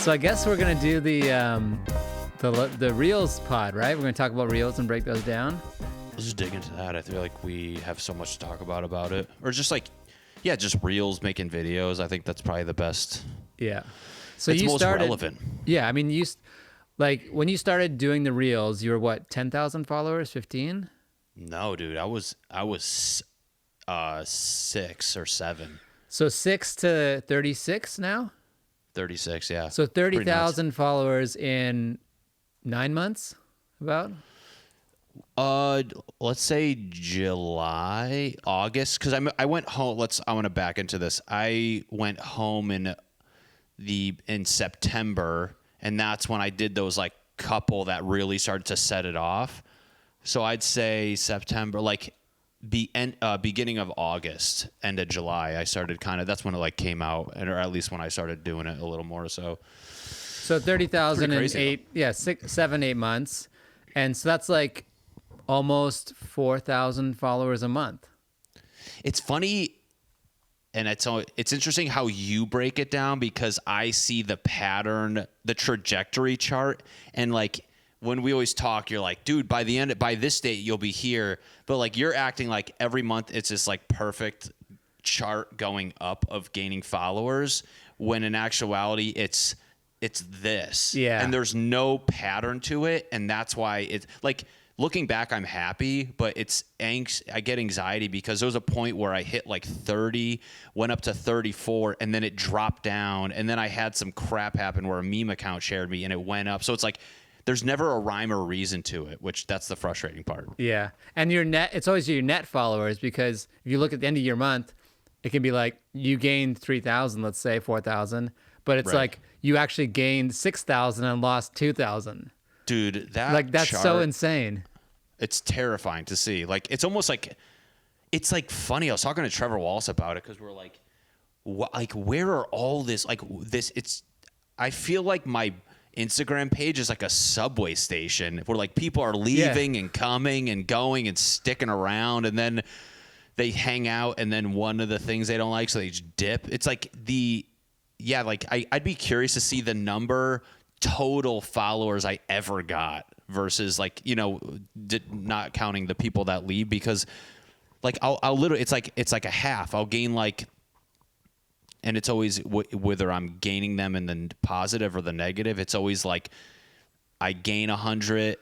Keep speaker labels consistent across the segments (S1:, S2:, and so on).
S1: So I guess we're gonna do the Reels pod, right? We're gonna talk about Reels and break those down.
S2: Let's just dig into that. I feel like we have so much to talk about it. Or just like, yeah, just Reels, making videos. I think that's probably the best.
S1: Yeah. So
S2: it's
S1: you
S2: most
S1: started,
S2: relevant.
S1: Yeah, I mean, like when you started doing the Reels, you were what, 10,000 followers, 15?
S2: No, dude, I was 6 or 7.
S1: So 6 to 36 now?
S2: 36, yeah.
S1: So 30,000 followers in 9 months, about?
S2: Let's say July, August, because I went home. I want to back into this. I went home in September, and that's when I did those like couple that really started to set it off. So I'd say September, like beginning of August, end of July, I started that's when it like came out, or at least when I started doing it a little more. So
S1: 30,000 in 7-8 months, and so that's like almost 4,000 followers a month.
S2: It's funny, and it's interesting how you break it down, because I see the pattern, the trajectory chart, and like when we always talk, you're like, dude, by this date you'll be here, but like you're acting like every month it's this like perfect chart going up of gaining followers, when in actuality it's this, and there's no pattern to it, and that's why it's like, looking back, I'm happy, but I get anxiety because there was a point where I hit like 30, went up to 34, and then it dropped down. And then I had some crap happen where a meme account shared me and it went up. So it's like, there's never a rhyme or reason to it, that's the frustrating part.
S1: Yeah. And it's always your net followers, because if you look at the end of your month, it can be like you gained 3,000, let's say 4,000, but it's like you actually gained 6,000 and lost 2,000.
S2: Dude,
S1: that's
S2: chart,
S1: so insane.
S2: It's terrifying to see. Like, it's almost like, it's like funny. I was talking to Trevor Wallace about it, because we're like, where are all this? Like I feel like my Instagram page is like a subway station where like people are leaving and coming and going and sticking around, and then they hang out, and then one of the things they don't like, so they just dip. It's like I'd be curious to see the number total followers I ever got versus like, not counting the people that leave, because like I'll literally, it's like a half. I'll gain like, and it's always whether I'm gaining them in the positive or the negative, it's always like I gain 100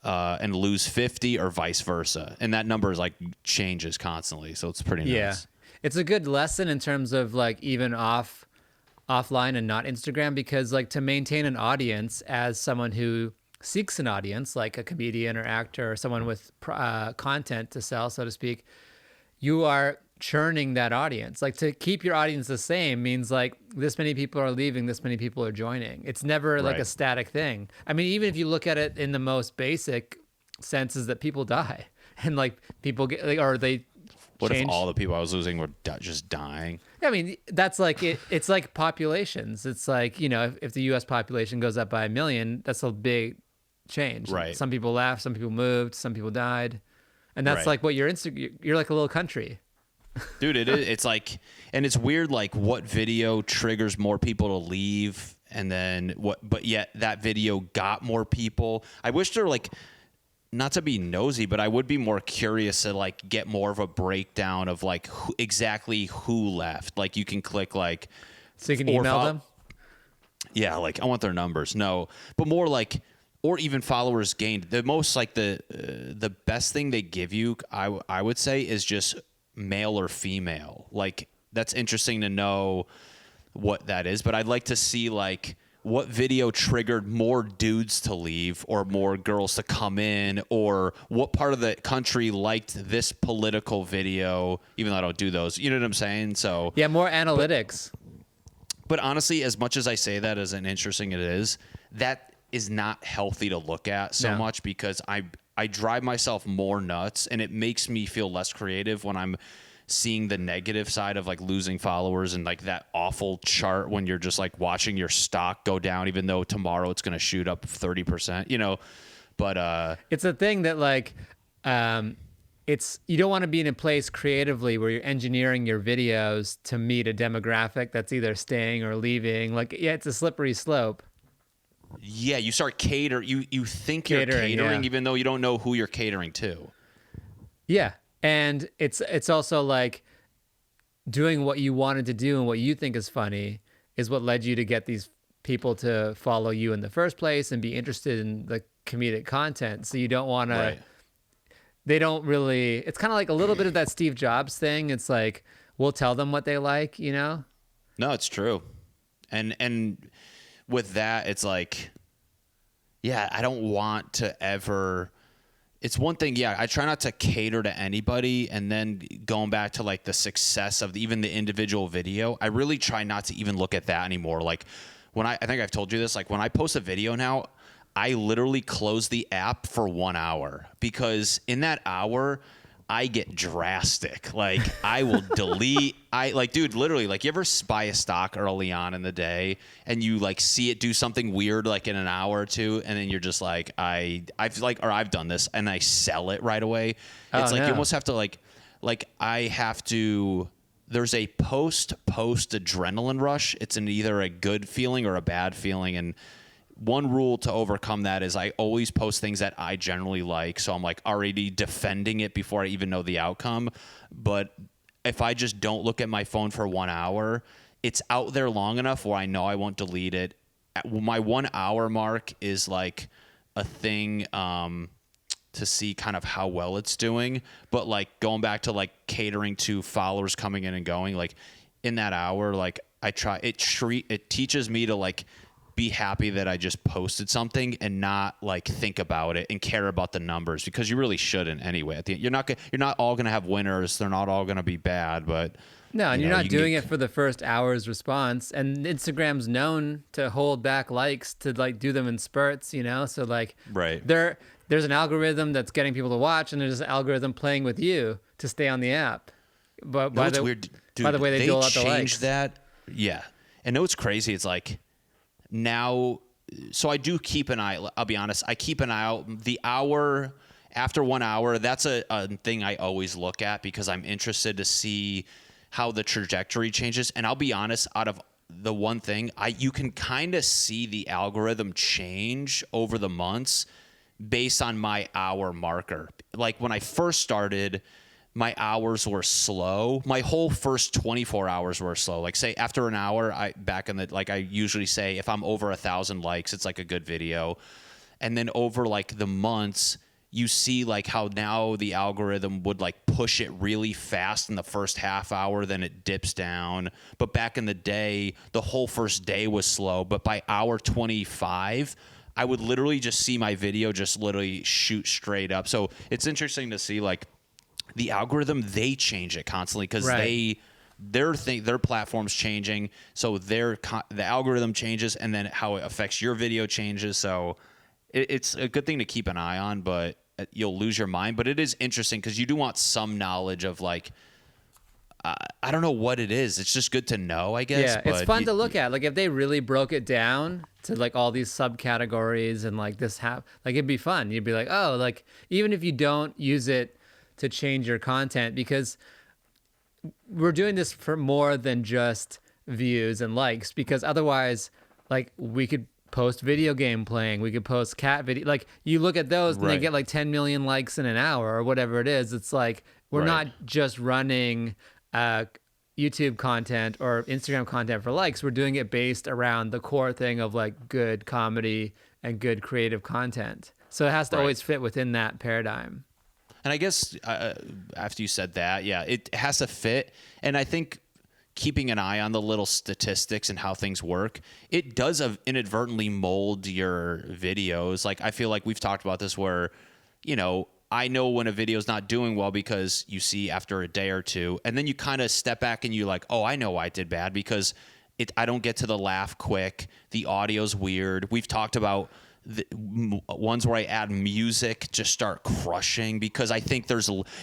S2: and lose 50, or vice versa, and that number is like changes constantly, so it's pretty nice.
S1: It's a good lesson in terms of like even offline and not Instagram, because like to maintain an audience as someone who seeks an audience, like a comedian or actor or someone with content to sell, so to speak, you are churning that audience. Like to keep your audience the same means like this many people are leaving, this many people are joining. It's never like a static thing. I mean, even if you look at it in the most basic senses, that people die and like people get like, or they
S2: What
S1: change.
S2: if all the people I was losing were just dying?
S1: I mean, that's like it's like populations. It's like, if the U.S. population goes up by 1 million, that's a big change.
S2: Right.
S1: Some people left, some people moved, some people died, and that's like what you're like a little country.
S2: Dude, it is. It's like, and it's weird, like what video triggers more people to leave, and then but yet that video got more people. I wish there like, not to be nosy, but I would be more curious to like get more of a breakdown of like exactly who left. Like you can click like,
S1: so you can email them.
S2: Yeah, like I want their numbers. No, but more like, or even followers gained. The most like the best thing they give you, I would say, is just male or female. Like that's interesting to know what that is, but I'd like to see like what video triggered more dudes to leave or more girls to come in, or what part of the country liked this political video, even though I don't do those. You know what I'm saying? So
S1: yeah, more analytics.
S2: But honestly, as much as I say that as an interesting it is, that is not healthy to look at so much, because I drive myself more nuts, and it makes me feel less creative when I'm seeing the negative side of like losing followers and like that awful chart when you're just like watching your stock go down, even though tomorrow it's going to shoot up 30%, but it's
S1: a thing that like you don't want to be in a place creatively where you're engineering your videos to meet a demographic that's either staying or leaving. Like, yeah, it's a slippery slope.
S2: Yeah, you start you think you're catering even though you don't know who you're catering to.
S1: Yeah. And it's also like doing what you wanted to do and what you think is funny is what led you to get these people to follow you in the first place and be interested in the comedic content. So you don't want to, they don't really, it's kind of like a little bit of that Steve Jobs thing. It's like, we'll tell them what they like, you know?
S2: No, it's true. And with that, it's like, yeah, I don't want to ever, it's one thing, yeah, I try not to cater to anybody, and then going back to like the success of even the individual video, I really try not to even look at that anymore. Like when I think I've told you this, like when I post a video now, I literally close the app for 1 hour, because in that hour, I get drastic. Like I will delete. Dude, literally, like you ever buy a stock early on in the day and you like see it do something weird like in an hour or two, and then you're just like, I've done this, and I sell it right away. It's you almost have to like I have to. There's a post adrenaline rush. It's either a good feeling or a bad feeling, and one rule to overcome that is I always post things that I generally like. So I'm like already defending it before I even know the outcome. But if I just don't look at my phone for 1 hour, it's out there long enough where I know I won't delete it. My 1 hour mark is like a thing to see kind of how well it's doing. But like going back to like catering to followers coming in and going, like in that hour, like I try, it teaches me to like be happy that I just posted something and not like think about it and care about the numbers, because you really shouldn't anyway. At the end, you're not all gonna have winners. They're not all gonna be bad, but
S1: no, and you're not doing it for the first hour's response. And Instagram's known to hold back likes to like do them in spurts, you know. So like, there's an algorithm that's getting people to watch, and there's an algorithm playing with you to stay on the app. But by the way, they dole out the likes.
S2: Changed that, yeah. And know what's crazy? It's like, now, so I do keep an eye. I'll be honest. I keep an eye out. The hour after 1 hour, that's a thing I always look at, because I'm interested to see how the trajectory changes. And I'll be honest, out of the one thing, you can kind of see the algorithm change over the months based on my hour marker. Like when I first started, my hours were slow. My whole first 24 hours were slow. Like say after an hour, I usually say if I'm over 1,000 likes, it's like a good video. And then over like the months, you see like how now the algorithm would like push it really fast in the first half hour, then it dips down. But back in the day, the whole first day was slow. But by hour 25, I would literally just see my video just literally shoot straight up. So it's interesting to see like, the algorithm, they change it constantly, because their platform's changing, so the algorithm changes, and then how it affects your video changes. So it's a good thing to keep an eye on, but you'll lose your mind. But it is interesting because you do want some knowledge of like, I don't know what it is. It's just good to know, I guess.
S1: Yeah, it's fun to look at. Like if they really broke it down to like all these subcategories and like this like it'd be fun. You'd be like, oh, like even if you don't use it to change your content, because we're doing this for more than just views and likes, because otherwise like we could post video game playing, we could post cat video, like you look at those and they get like 10 million likes in an hour or whatever it is. It's like we're not just running YouTube content or Instagram content for likes. We're doing it based around the core thing of like good comedy and good creative content, so it has to always fit within that paradigm.
S2: And I guess after you said that, yeah, it has to fit. And I think keeping an eye on the little statistics and how things work, it does inadvertently mold your videos. Like I feel like we've talked about this where, you know, I know when a video is not doing well because you see after a day or two, and then you kind of step back and you're like, oh, I know why I did bad, because I don't get to the laugh quick. The audio's weird. We've talked about ones where I add music just start crushing, because I think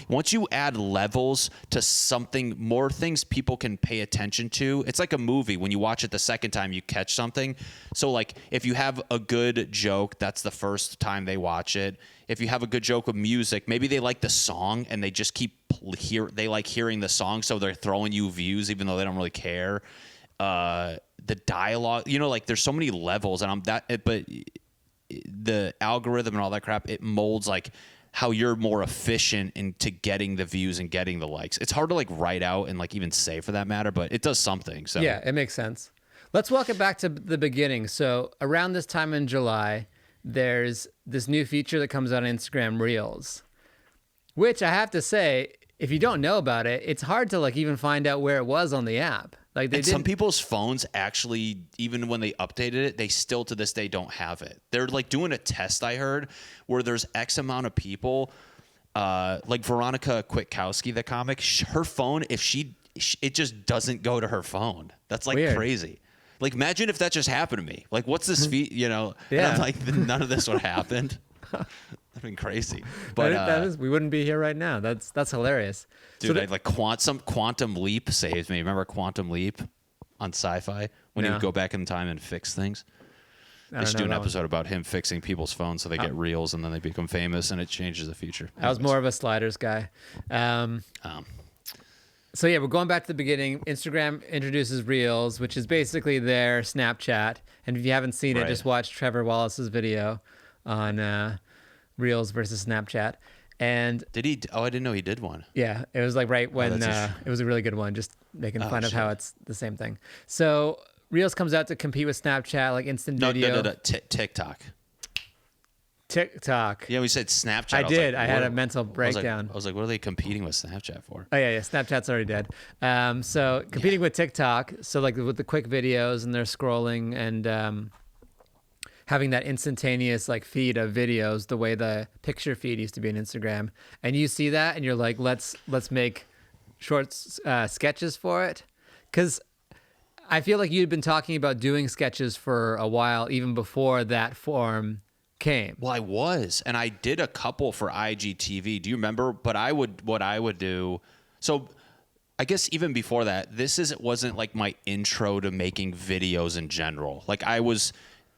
S2: once you add levels to something, more things people can pay attention to. It's like a movie. When you watch it the second time, you catch something. So like if you have a good joke, that's the first time they watch it. If you have a good joke with music, maybe they like the song and they just they like hearing the song, so they're throwing you views even though they don't really care. The dialogue, like there's so many levels, and but the algorithm and all that crap, it molds like how you're more efficient into getting the views and getting the likes. It's hard to like write out and like even say for that matter, but it does something. So
S1: yeah, it makes sense. Let's walk it back to the beginning. So around this time in July, there's this new feature that comes out on Instagram, Reels, which I have to say, if you don't know about it, it's hard to like even find out where it was on the app. Like
S2: some people's phones actually, even when they updated it, they still to this day don't have it. They're like doing a test, I heard, where there's X amount of people, like Veronica Kwiatkowski, the comic, her phone, it just doesn't go to her phone. That's like
S1: weird.
S2: Crazy. Like imagine if that just happened to me. Like what's this feat,
S1: Yeah.
S2: And I'm like, none of this would have happened. That'd been crazy. But
S1: we wouldn't be here right now. That's hilarious.
S2: Dude, I like Quantum Leap saves me. Remember Quantum Leap on Sci-Fi when he would go back in time and fix things? They should do an episode about him fixing people's phones so they get reels and then they become famous and it changes the future.
S1: I was more of a sliders guy. So yeah, we're going back to the beginning. Instagram introduces Reels, which is basically their Snapchat. And if you haven't seen it, just watch Trevor Wallace's video on Reels versus Snapchat. And
S2: did he? Oh, I didn't know he did one.
S1: Yeah, it was like right when it was a really good one, just making fun of how it's the same thing. So Reels comes out to compete with Snapchat, like instant video.
S2: No. TikTok.
S1: TikTok.
S2: Yeah, we said Snapchat.
S1: I did. I had a mental breakdown.
S2: I was like, what are they competing with Snapchat for?
S1: Oh yeah. Snapchat's already dead. So competing with TikTok. So like with the quick videos and they're scrolling and having that instantaneous like feed of videos, the way the picture feed used to be on Instagram. And you see that and you're like, let's make short sketches for it. Because I feel like you'd been talking about doing sketches for a while, even before that form came.
S2: Well, I was, and I did a couple for IGTV. Do you remember? But what I would do. So I guess even before that, it wasn't like my intro to making videos in general. Like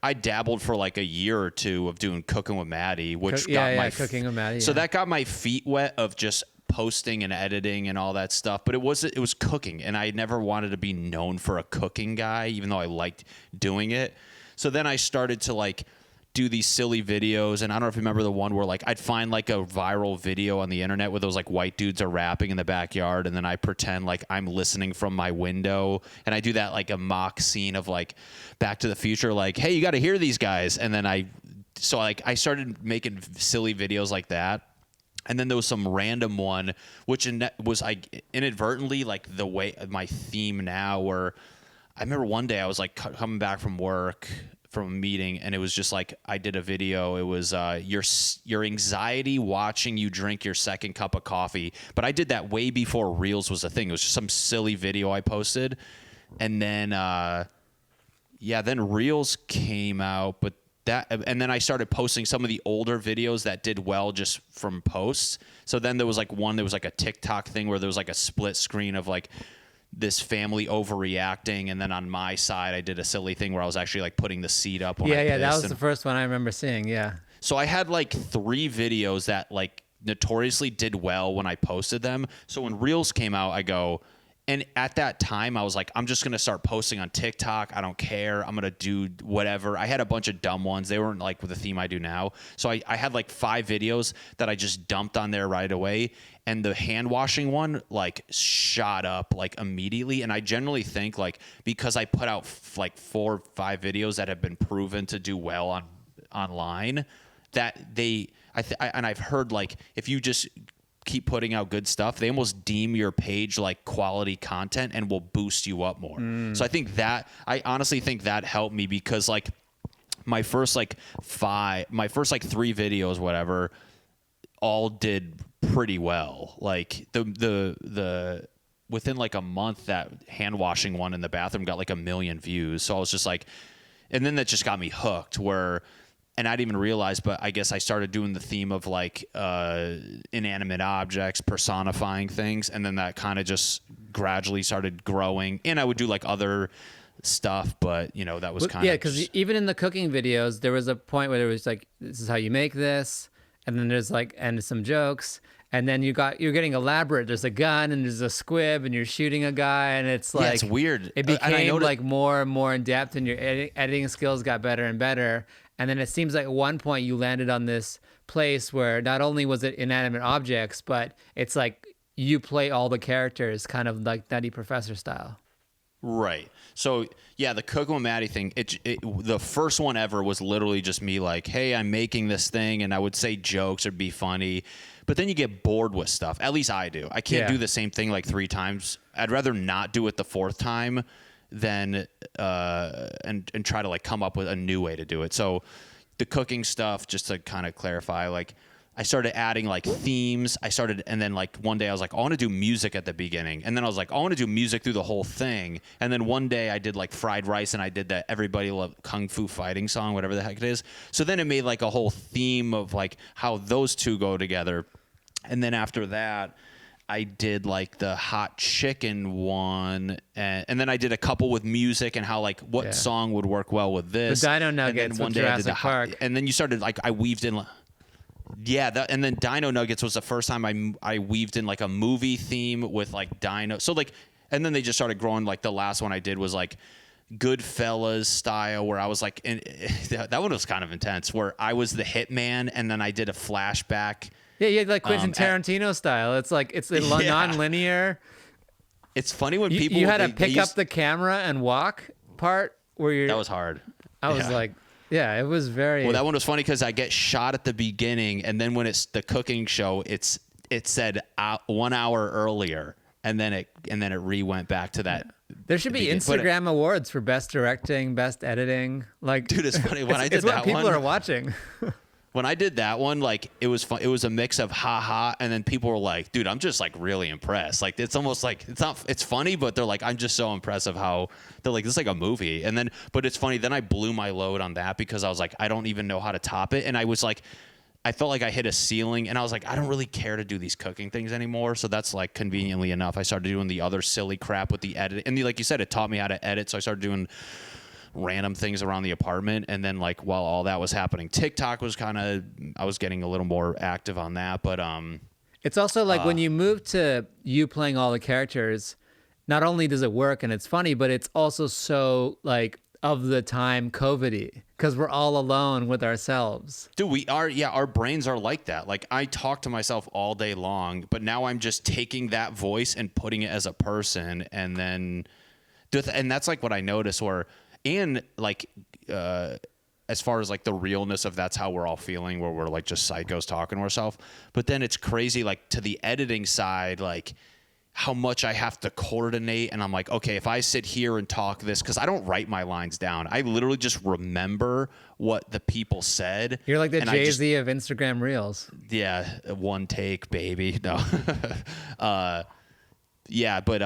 S2: I dabbled for like a year or two of doing Cooking with Matty, which got my
S1: Cooking with Matty.
S2: So that got my feet wet of just posting and editing and all that stuff. But it was cooking, and I never wanted to be known for a cooking guy, even though I liked doing it. So then I started to like do these silly videos, and I don't know if you remember the one where like I'd find like a viral video on the internet where those like white dudes are rapping in the backyard, and then I pretend like I'm listening from my window, and I do that like a mock scene of like Back to the Future, like, hey, you got to hear these guys, and then I started making silly videos like that. And then there was some random one, which was like inadvertently like the way my theme now, where I remember one day I was like coming back from work from a meeting, and it was just like I did a video. It was your anxiety watching you drink your second cup of coffee. But I did that way before Reels was a thing. It was just some silly video I posted, and then then Reels came out. But and then I started posting some of the older videos that did well just from posts. So then there was like a TikTok thing where there was like a split screen of like this family overreacting, and then on my side I did a silly thing where I was actually like putting the seat up when I
S1: that was the first one I remember seeing.
S2: So I had like 3 videos that like notoriously did well when I posted them. So when Reels came out, and at that time I was like, I'm just gonna start posting on TikTok. I don't care. I'm gonna do whatever. I had a bunch of dumb ones. They weren't like with the theme I do now. So I had like 5 videos that I just dumped on there right away. And the hand washing one like shot up like immediately. And I generally think like because I put out like 4 or 5 videos that have been proven to do well online, that and I've heard like if you just keep putting out good stuff, they almost deem your page like quality content and will boost you up more. So I honestly think that helped me, because like my first 3 videos, whatever, all did pretty well. Like the within like a month, that hand washing one in the bathroom got like 1 million views. So I was just like, and then that just got me hooked, where and I didn't even realize, but I guess I started doing the theme of like inanimate objects, personifying things, and then that kind of just gradually started growing. And I would do like other stuff, but you know, that was kind of
S1: because even in the cooking videos, there was a point where it was like, this is how you make this, and then there's like and some jokes. And then you're getting elaborate. There's a gun and there's a squib and you're shooting a guy and it's like
S2: it's weird.
S1: It became like more and more in depth, and your editing skills got better and better. And then it seems like at one point you landed on this place where not only was it inanimate objects, but it's like you play all the characters, kind of like Nutty Professor style.
S2: Right. So yeah, the Cooking with Matty thing, the first one ever was literally just me like, hey, I'm making this thing, and I would say jokes or be funny. But then you get bored with stuff. At least I do. I can't do the same thing like 3 times. I'd rather not do it the 4th time than and try to like come up with a new way to do it. So the cooking stuff, just to kind of clarify, like I started adding like themes. And then like one day I was like, I want to do music at the beginning. And then I was like, I want to do music through the whole thing. And then one day I did like fried rice, and I did that Everybody Love Kung Fu Fighting song, whatever the heck it is. So then it made like a whole theme of like how those two go together. And then after that, I did like the hot chicken one, and then I did a couple with music and how like what song would work well with this.
S1: The Dino Nuggets,
S2: and then one
S1: with
S2: day
S1: Jurassic
S2: I did
S1: Park.
S2: and then you started like I weaved in. And then Dino Nuggets was the first time I weaved in like a movie theme with like Dino. So like, and then they just started growing. Like the last one I did was like Goodfellas style, where I was like, that one was kind of intense, where I was the hitman, and then I did a flashback.
S1: Yeah, like Quentin Tarantino style. It's like it's non-linear.
S2: It's funny when people
S1: you had to pick up the camera and walk part where you're.
S2: That was hard.
S1: I was like, yeah, it was very.
S2: Well, that one was funny because I get shot at the beginning, and then when it's the cooking show, it said 1 hour earlier, and then it went back to that.
S1: There should be Instagram awards for best directing, best editing. Like,
S2: dude, it's funny when I did
S1: it's
S2: that
S1: what people
S2: one,
S1: are watching.
S2: When I did that one, like it was fun. It was a mix of ha, and then people were like, "Dude, I'm just like really impressed." Like it's almost like it's funny, but they're like, "I'm just so impressed of how they're like this is like a movie." And then, but it's funny. Then I blew my load on that because I was like, I don't even know how to top it, and I was like, I felt like I hit a ceiling, and I was like, I don't really care to do these cooking things anymore. So that's like conveniently enough, I started doing the other silly crap with the edit, and like you said, it taught me how to edit. So I started doing random things around the apartment, and then like while all that was happening, TikTok was I was getting a little more active on that. But
S1: it's also like when you move to you playing all the characters, not only does it work and it's funny, but it's also so like of the time COVID-y because we're all alone with ourselves.
S2: Dude, we are. Yeah, our brains are like that. Like I talk to myself all day long, but now I'm just taking that voice and putting it as a person, and then and that's like what I notice. And like as far as like the realness of that's how we're all feeling, where we're like just psychos talking to ourselves. But then it's crazy, like to the editing side, like how much I have to coordinate. And I'm like, okay, if I sit here and talk this, because I don't write my lines down. I literally just remember what the people said.
S1: You're like the Jay-Z of Instagram Reels.
S2: Yeah, one take, baby. No. Yeah, but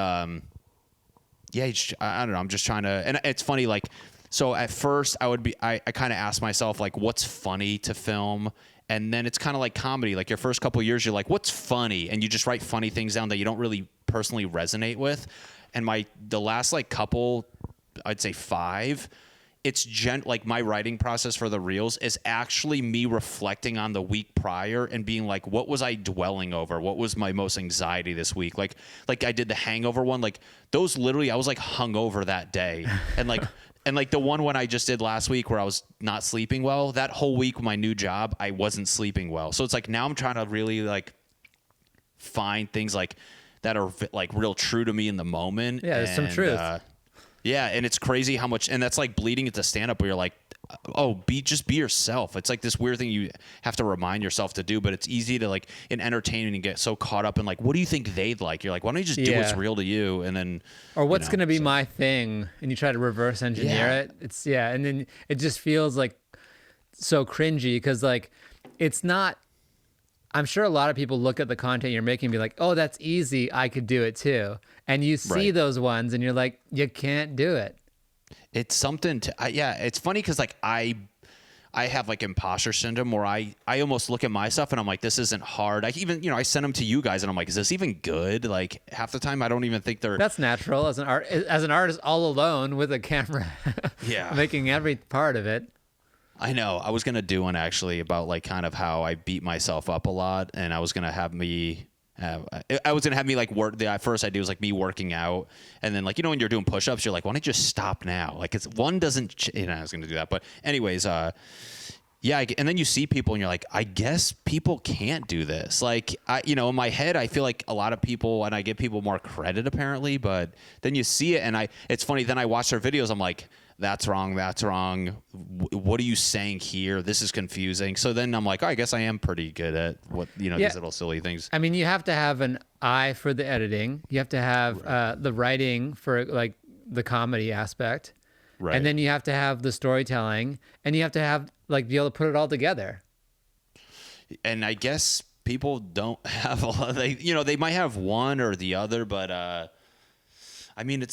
S2: yeah, I don't know. I'm just trying to, and it's funny. Like, so at first I kind of asked myself like, what's funny to film? And then it's kind of like comedy. Like your first couple of years, you're like, what's funny? And you just write funny things down that you don't really personally resonate with. And the last like couple, I'd say 5, it's like my writing process for the reels is actually me reflecting on the week prior and being like, what was I dwelling over? What was my most anxiety this week? Like I did the Hangover one, like those literally, I was like hungover that day. And like, and like the one when I just did last week where I was not sleeping well, that whole week with my new job, I wasn't sleeping well. So it's like, now I'm trying to really like find things like that are like real true to me in the moment.
S1: Yeah, there's some truth.
S2: Yeah, and it's crazy how much, and that's like bleeding into stand-up where you're like, oh, just be yourself. It's like this weird thing you have to remind yourself to do, but it's easy to like in entertainment and get so caught up in like, what do you think they'd like? You're like, why don't you just do what's real to you? And then,
S1: or what's going to be my thing? And you try to reverse engineer it. It's and then it just feels like so cringy because like it's not. I'm sure a lot of people look at the content you're making and be like, oh, that's easy. I could do it too. And you see those ones and you're like, you can't do it.
S2: It's something to, yeah, it's funny because like I I have like imposter syndrome where I almost look at my stuff and I'm like, this isn't hard. I even, I send them to you guys and I'm like, is this even good? Like half the time I don't even think they're.
S1: That's natural as an artist all alone with a camera.
S2: Yeah.
S1: Making every part of it.
S2: I know. I was going to do one actually about like kind of how I beat myself up a lot, and I was going to have me like work. The first idea was like me working out, and then like when you're doing push-ups, you're like, why don't you just stop now? Like it's one doesn't. I was going to do that, but anyways, yeah. And then you see people, and you're like, I guess people can't do this. Like in my head, I feel like a lot of people, and I give people more credit apparently, but then you see it, and it's funny. Then I watch their videos. I'm like, that's wrong. That's wrong. What are you saying here? This is confusing. So then I'm like, I guess I am pretty good at what, these little silly things.
S1: I mean, you have to have an eye for the editing. You have to have the writing for like the comedy aspect.
S2: Right.
S1: And then you have to have the storytelling, and you have to have like be able to put it all together.
S2: And I guess people don't have a lot. They might have one or the other, but I mean,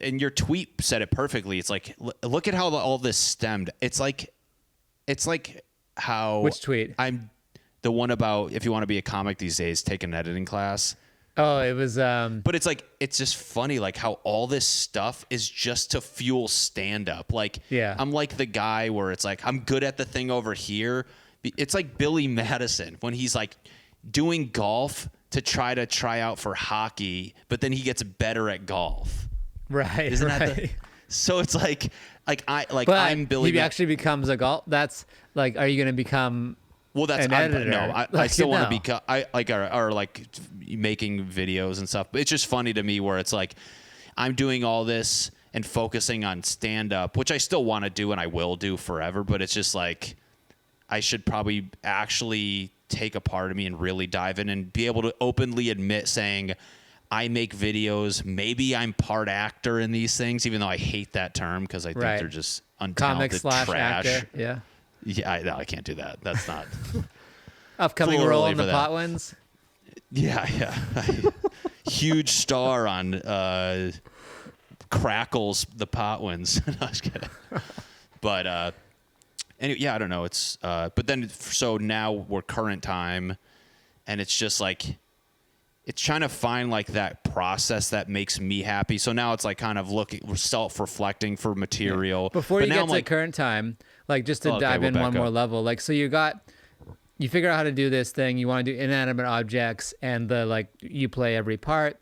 S2: and your tweet said it perfectly. It's like, look at how all this stemmed. It's like how.
S1: Which tweet?
S2: I'm the one about if you want to be a comic these days, take an editing class.
S1: Oh, it was.
S2: But it's just funny, like how all this stuff is just to fuel stand up. Like,
S1: yeah.
S2: I'm like the guy where it's like, I'm good at the thing over here. It's like Billy Madison when he's like doing golf to try out for hockey, but then he gets better at golf.
S1: Right.
S2: Isn't
S1: right.
S2: that so it's like
S1: But
S2: I'm Billy.
S1: He actually becomes a golf. That's like, are you going to become?
S2: Well, that's
S1: an editor?
S2: I still want to become. I like are like making videos and stuff. But it's just funny to me where it's like I'm doing all this and focusing on stand up, which I still want to do and I will do forever. But it's just like I should probably actually take a part of me and really dive in and be able to openly admit saying I make videos. Maybe I'm part actor in these things, even though I hate that term because I think they're just untalented trash.
S1: Actor. Yeah.
S2: Yeah, no, I can't do that. That's not
S1: upcoming role in the Potwins.
S2: Yeah. Huge star on Crackles the Potwins. No, I was kidding. But anyway, yeah, I don't know. It's but then so now we're current time, and it's just like it's trying to find like that process that makes me happy. So now it's like kind of looking, self-reflecting for material.
S1: Yeah. Before you get to current time, like just to dive in one more level, like so you figure out how to do this thing. You want to do inanimate objects, and you play every part.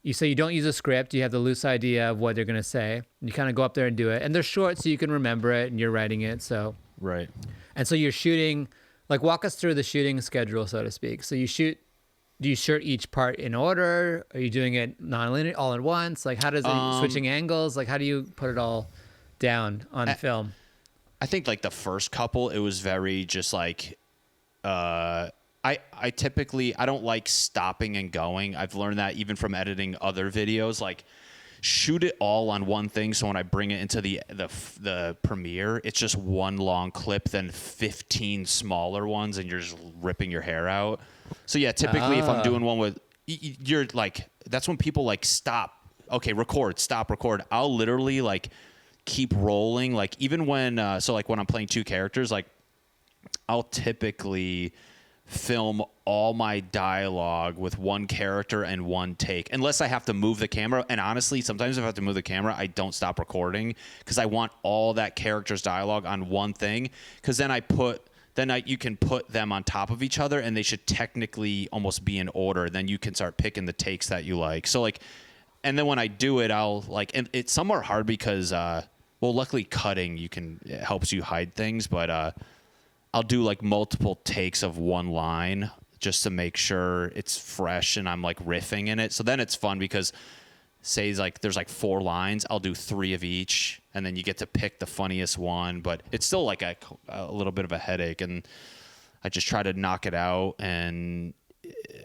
S1: You say you don't use a script. You have the loose idea of what they're gonna say. You kind of go up there and do it, and they're short, so you can remember it, and you're writing it. So
S2: right.
S1: And so you're shooting. Like walk us through the shooting schedule, so to speak. So you shoot. Do you shoot each part in order? Are you doing it non-linear all at once? Like how does it switching angles? Like how do you put it all down on film?
S2: I think like the first couple, it was very just like, I typically, I don't like stopping and going. I've learned that even from editing other videos, like shoot it all on one thing. So when I bring it into the premiere, it's just one long clip, then 15 smaller ones, and you're just ripping your hair out. So yeah, typically if I'm doing one with, you're like, that's when people like stop. Okay, record, stop, record. I'll literally like keep rolling. Like even when, so like when I'm playing two characters, like I'll typically film all my dialogue with one character and one take, unless I have to move the camera. And honestly, sometimes if I have to move the camera, I don't stop recording because I want all that character's dialogue on one thing. Because then you can put them on top of each other, and they should technically almost be in order. Then you can start picking the takes that you like. So like, and then when I do it, I'll like, and it's somewhat hard because, well, luckily cutting it helps you hide things, but I'll do like multiple takes of one line just to make sure it's fresh and I'm like riffing in it. So then it's fun because say like there's like 4 lines, I'll do 3 of each, and then you get to pick the funniest one. But it's still like a little bit of a headache, and I just try to knock it out. And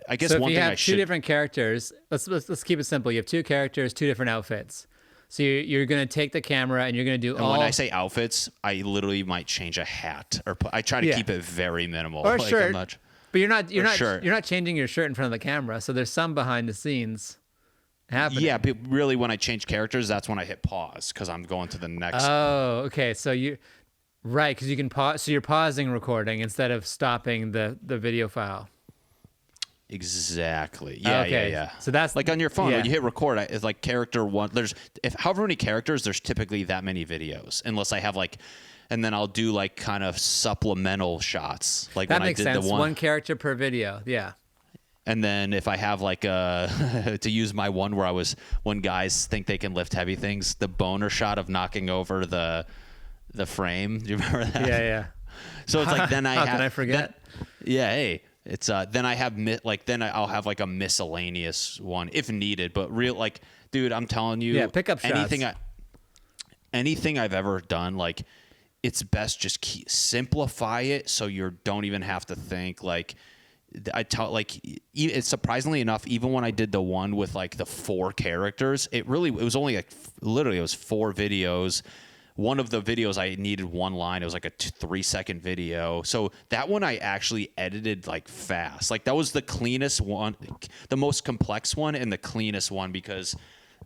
S2: I guess one thing I should.
S1: Two different characters. Let's keep it simple. You have 2 characters, 2 different outfits. So you're going to take the camera and you're going to do
S2: and
S1: all.
S2: When I say outfits, I literally might change a hat, or I try to keep it very minimal.
S1: Or a shirt. But you're not changing your shirt in front of the camera. So there's some behind the scenes happening.
S2: Yeah, but really when I change characters, that's when I hit pause because I'm going to the next.
S1: Oh, okay. So Right, because you can pause. So you're pausing recording instead of stopping the video file.
S2: Exactly. Yeah,
S1: Okay.
S2: yeah.
S1: So that's
S2: like on your phone
S1: yeah.
S2: when you hit record. It's like character one. There's however many characters. There's typically that many videos, unless I have like, and then I'll do like kind of supplemental shots. Like
S1: That
S2: when
S1: makes
S2: I did
S1: sense.
S2: the
S1: One character per video. Yeah.
S2: And then if I have like to use my one where when guys think they can lift heavy things, the boner shot of knocking over the frame. Do you remember that?
S1: Yeah.
S2: So it's like then I
S1: How
S2: have.
S1: can I forget?
S2: Hey, it's then I have I'll have like a miscellaneous one if needed. But like, dude, I'm telling you,
S1: Yeah, pickup shots.
S2: Anything I've ever done, like, it's best just simplify it so you don't even have to think. Like, it's surprisingly enough, even when I did the one with like the 4 characters, it was only like literally it was 4 videos. One of the videos I needed one line. It was like a 3-second video. So that one I actually edited like fast. Like that was the cleanest one, the most complex one and the cleanest one, because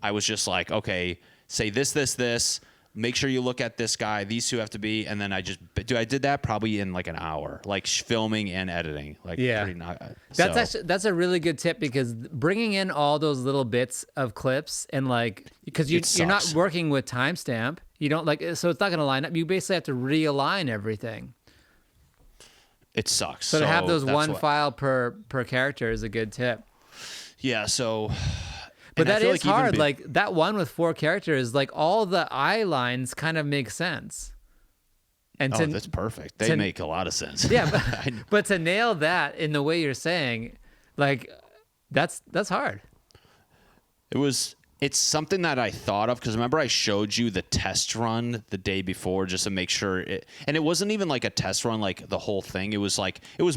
S2: I was just like, okay, say this. Make sure you look at this guy. These two have to be, and then I did that probably in like an hour, like filming and editing. Like,
S1: yeah, that's a really good tip, because bringing in all those little bits of clips and like, because you're not working with timestamp, you don't like, so it's not going to line up. You basically have to realign everything.
S2: It sucks.
S1: So to have those one file per character is a good tip.
S2: Yeah. So.
S1: But that is hard. Like that one with 4 characters, like all the eye lines kind of make sense. And
S2: that's perfect. They make a lot of sense.
S1: Yeah, but to nail that in the way you're saying, like that's hard.
S2: It's something that I thought of, because remember I showed you the test run the day before just to make sure and it wasn't even like a test run, like the whole thing. It was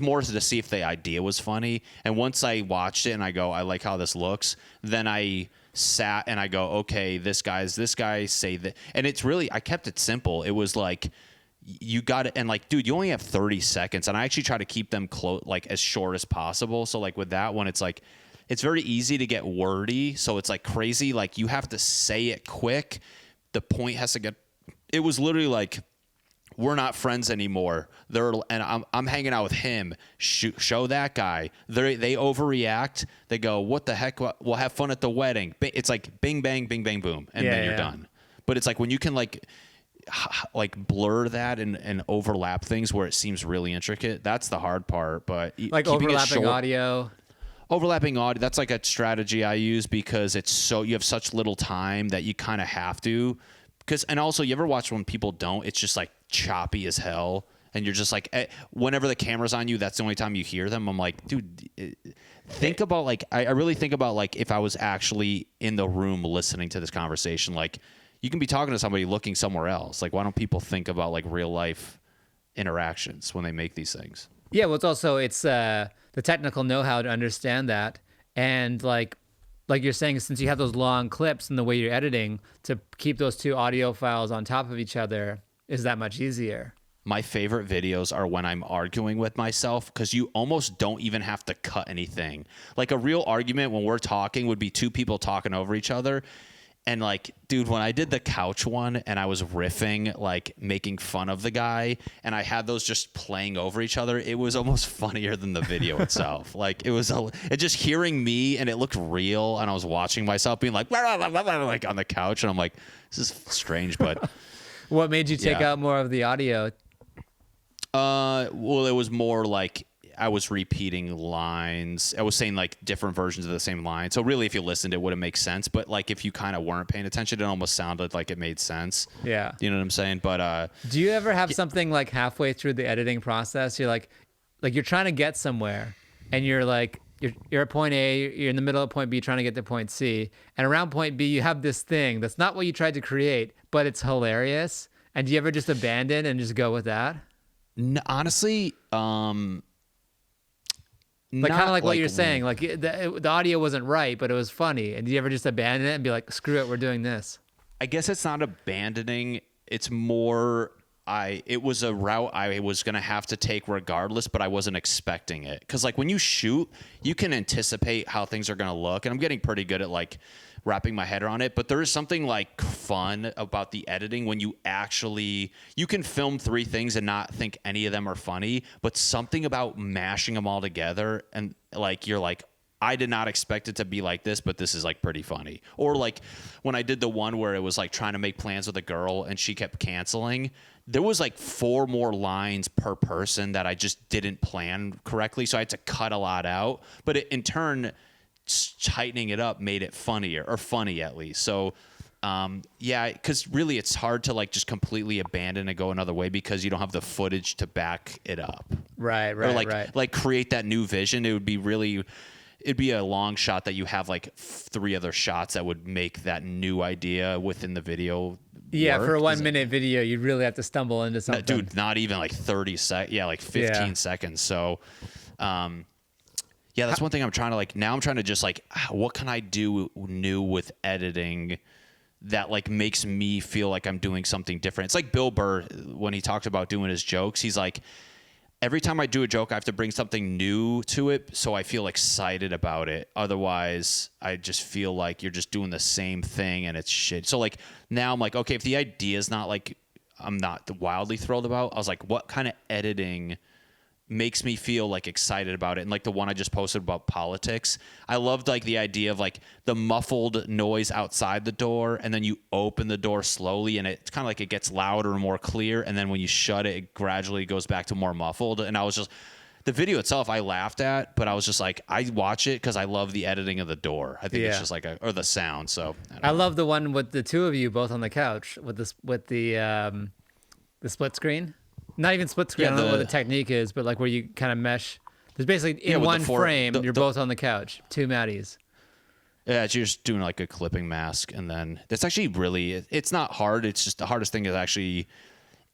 S2: more to see if the idea was funny. And once I watched it and I go, I like how this looks, then I sat and I go, okay, this guy say that. And it's really, I kept it simple. It was like, you got it. And like, dude, you only have 30 seconds. And I actually try to keep them like as short as possible. So like with that one, it's like, it's very easy to get wordy, so it's like crazy. Like you have to say it quick. The point has to get. It was literally like, we're not friends anymore. I'm hanging out with him. Show that guy. They overreact. They go, what the heck? We'll have fun at the wedding. It's like bing bang, bing bang, boom, and then you're done. But it's like when you can like blur that and overlap things where it seems really intricate. That's the hard part. But
S1: like overlapping audio.
S2: Overlapping audio, that's like a strategy I use, because you have such little time that you kind of have to. And also, you ever watch when people don't, it's just like choppy as hell. And you're just like, whenever the camera's on you, that's the only time you hear them. I'm like, dude, think about like, I really think about like if I was actually in the room listening to this conversation, like you can be talking to somebody looking somewhere else. Like, why don't people think about like real life interactions when they make these things?
S1: Yeah, well, it's the technical know-how to understand that, and like you're saying, since you have those long clips and the way you're editing, to keep those 2 audio files on top of each other is that much easier.
S2: My favorite videos are when I'm arguing with myself, because you almost don't even have to cut anything. Like a real argument when we're talking would be 2 people talking over each other. And like, dude, when I did the couch one and I was riffing, like making fun of the guy, and I had those just playing over each other, it was almost funnier than the video itself. Like it just hearing me, and it looked real, and I was watching myself being like, blah, blah, blah, blah, like on the couch, and I'm like, this is strange, but.
S1: What made you take out more of the audio?
S2: Well, it was more like I was repeating lines. I was saying like different versions of the same line. So really, if you listened, it wouldn't make sense. But like if you kind of weren't paying attention, it almost sounded like it made sense.
S1: Yeah.
S2: You know what I'm saying? But
S1: do you ever have something like halfway through the editing process, you're like you're trying to get somewhere, and you're like you're at point A, you're in the middle of point B trying to get to point C, and around point B you have this thing that's not what you tried to create, but it's hilarious. And do you ever just abandon and just go with that?
S2: Honestly,
S1: like kind of like what you're saying, like the audio wasn't right, but it was funny. And do you ever just abandon it and be like, screw it, we're doing this?
S2: I guess it's not abandoning. It's more it was a route I was going to have to take regardless, but I wasn't expecting it. Because, like, when you shoot, you can anticipate how things are going to look. And I'm getting pretty good at, like, wrapping my head around it. But there is something, like, fun about the editing when you can film 3 things and not think any of them are funny. But something about mashing them all together and, like, you're like, I did not expect it to be like this, but this is, like, pretty funny. Or, like, when I did the one where it was, like, trying to make plans with a girl and she kept canceling, there was, like, 4 more lines per person that I just didn't plan correctly. So I had to cut a lot out. But in turn, tightening it up made it funnier, or funny at least. So, yeah, because really it's hard to, like, just completely abandon and go another way because you don't have the footage to back it up.
S1: Right.
S2: Or, like create that new vision. It'd be a long shot that you have, like, 3 other shots that would make that new idea within the video.
S1: Yeah,
S2: work.
S1: for a 1 minute video, you'd really have to stumble into something.
S2: Dude, not even like 30 seconds. Yeah, like 15 seconds. So, yeah, that's one thing I'm trying to, like, now I'm trying to just, like, what can I do new with editing that, like, makes me feel like I'm doing something different? It's like Bill Burr, when he talked about doing his jokes, he's like, every time I do a joke, I have to bring something new to it so I feel excited about it. Otherwise, I just feel like you're just doing the same thing and it's shit. So, like, now I'm like, okay, if the idea is not, like, I'm not wildly thrilled about, I was like, what kind of editing makes me feel, like, excited about it? And, like, the one I just posted about politics, I loved, like, the idea of, like, the muffled noise outside the door, and then you open the door slowly and it's kind of like it gets louder and more clear, and then when you shut it, it gradually goes back to more muffled. And I was just, the video itself I laughed at, but I was just like, I watch it because I love the editing of the door. I think it's just like or the sound. So
S1: I love the one with the 2 of you both on the couch with the split screen. Not even split screen. I don't know what the technique is, but, like, where you kind of mesh. There's basically in one frame, you're both on the couch, 2 Matties.
S2: Yeah, you're just doing, like, a clipping mask, and then it's actually really, it's not hard. It's just the hardest thing is actually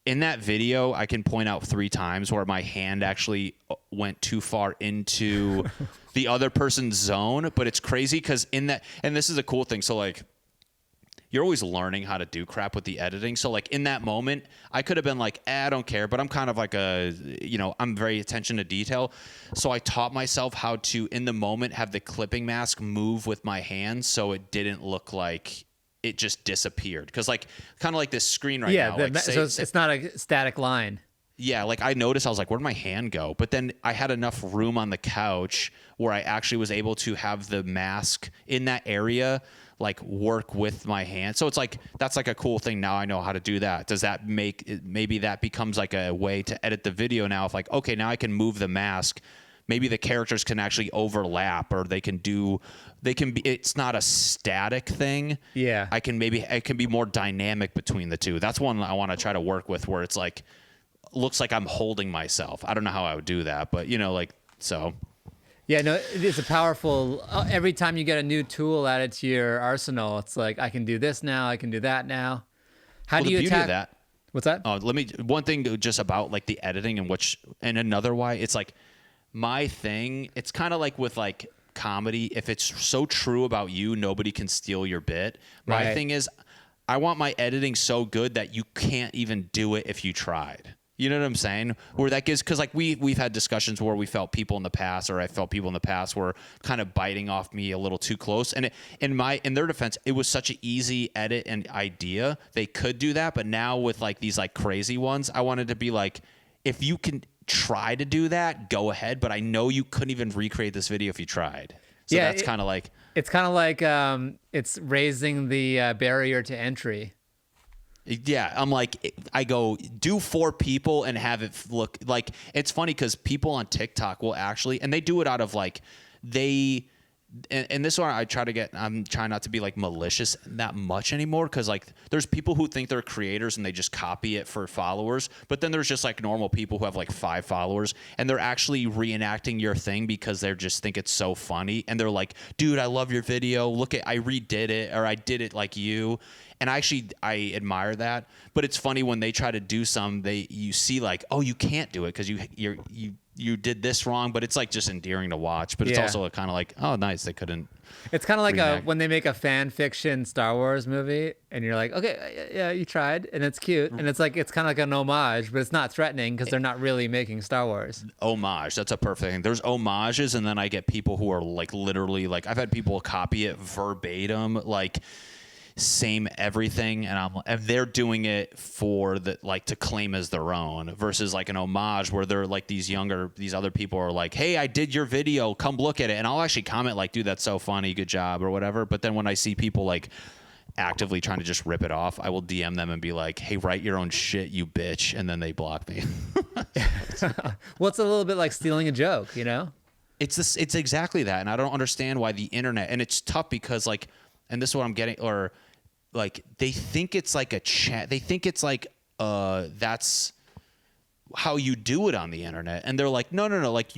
S2: in that video. I can point out 3 times where my hand actually went too far into the other person's zone. But it's crazy because in that, and this is a cool thing. So, like, you're always learning how to do crap with the editing. So, like, in that moment, I could have been like, I don't care, but I'm kind of like I'm very attention to detail. So I taught myself how to, in the moment, have the clipping mask move with my hands so it didn't look like it just disappeared. Because, like, kind of like this screen right now. Like,
S1: so it's not a static line.
S2: Yeah, like, I noticed, I was like, where'd my hand go? But then I had enough room on the couch where I actually was able to have the mask in that area, like, work with my hand. So it's like, that's like a cool thing. Now I know how to do that. Does that maybe that becomes like a way to edit the video now? If, like, okay, now I can move the mask. Maybe the characters can actually overlap, or they can be, it's not a static thing.
S1: Yeah.
S2: It can be more dynamic between the 2. That's one I want to try to work with, where it's like, looks like I'm holding myself. I don't know how I would do that, but, like, so.
S1: Yeah, no, it's a powerful, every time you get a new tool added to your arsenal, it's like, I can do this now, I can do that now. How do you
S2: attack? Of that,
S1: what's that?
S2: One thing just about, like, the editing and another why, it's like my thing, it's kind of like with, like, comedy, if it's so true about you, nobody can steal your bit. My thing is, I want my editing so good that you can't even do it if you tried. You know what I'm saying? Where that gives, because, like, we've had discussions where we felt people in the past, or I felt people in the past were kind of biting off me a little too close. And in their defense, it was such an easy edit and idea. They could do that, but now with, like, these, like, crazy ones, I wanted to be like, if you can try to do that, go ahead. But I know you couldn't even recreate this video if you tried. So yeah, that's kind of like,
S1: it's kind of like it's raising the barrier to entry.
S2: Yeah, I'm like, I go, do 4 people and have it look like, it's funny because people on TikTok will actually, and they do it out of, like, and this one I'm trying not to be, like, malicious that much anymore, because, like, there's people who think they're creators and they just copy it for followers, but then there's just, like, normal people who have, like, 5 followers and they're actually reenacting your thing because they just think it's so funny, and they're like, dude, I love your video, look at, I redid it, or I did it like you. And I admire that, but it's funny when they try to do you see, like, oh, you can't do it because you did this wrong, but it's, like, just endearing to watch. But it's also kind of like, oh, nice, they couldn't.
S1: It's kind of like
S2: Reenact.
S1: when they make a fan fiction Star Wars movie, and you're like, okay, yeah, you tried, and it's cute, and it's kind of like an homage, but it's not threatening because they're not really making Star Wars.
S2: Homage. That's a perfect thing. There's homages, and then I get people who are like literally like I've had people copy it verbatim, like same everything, and they're doing it for the like to claim as their own versus like an homage where they're like these other people are like, hey, I did your video, come look at it, and I'll actually comment like, dude, that's so funny, good job or whatever. But then when I see people like actively trying to just rip it off, I will DM them and be like, hey, write your own shit, you bitch, and then they block me.
S1: Well, it's a little bit like stealing a joke, you know?
S2: It's exactly that, and I don't understand why the internet, and it's tough because like, and this is what I'm getting, or like they think it's like a chat, they think it's like that's how you do it on the internet, and they're like, no, like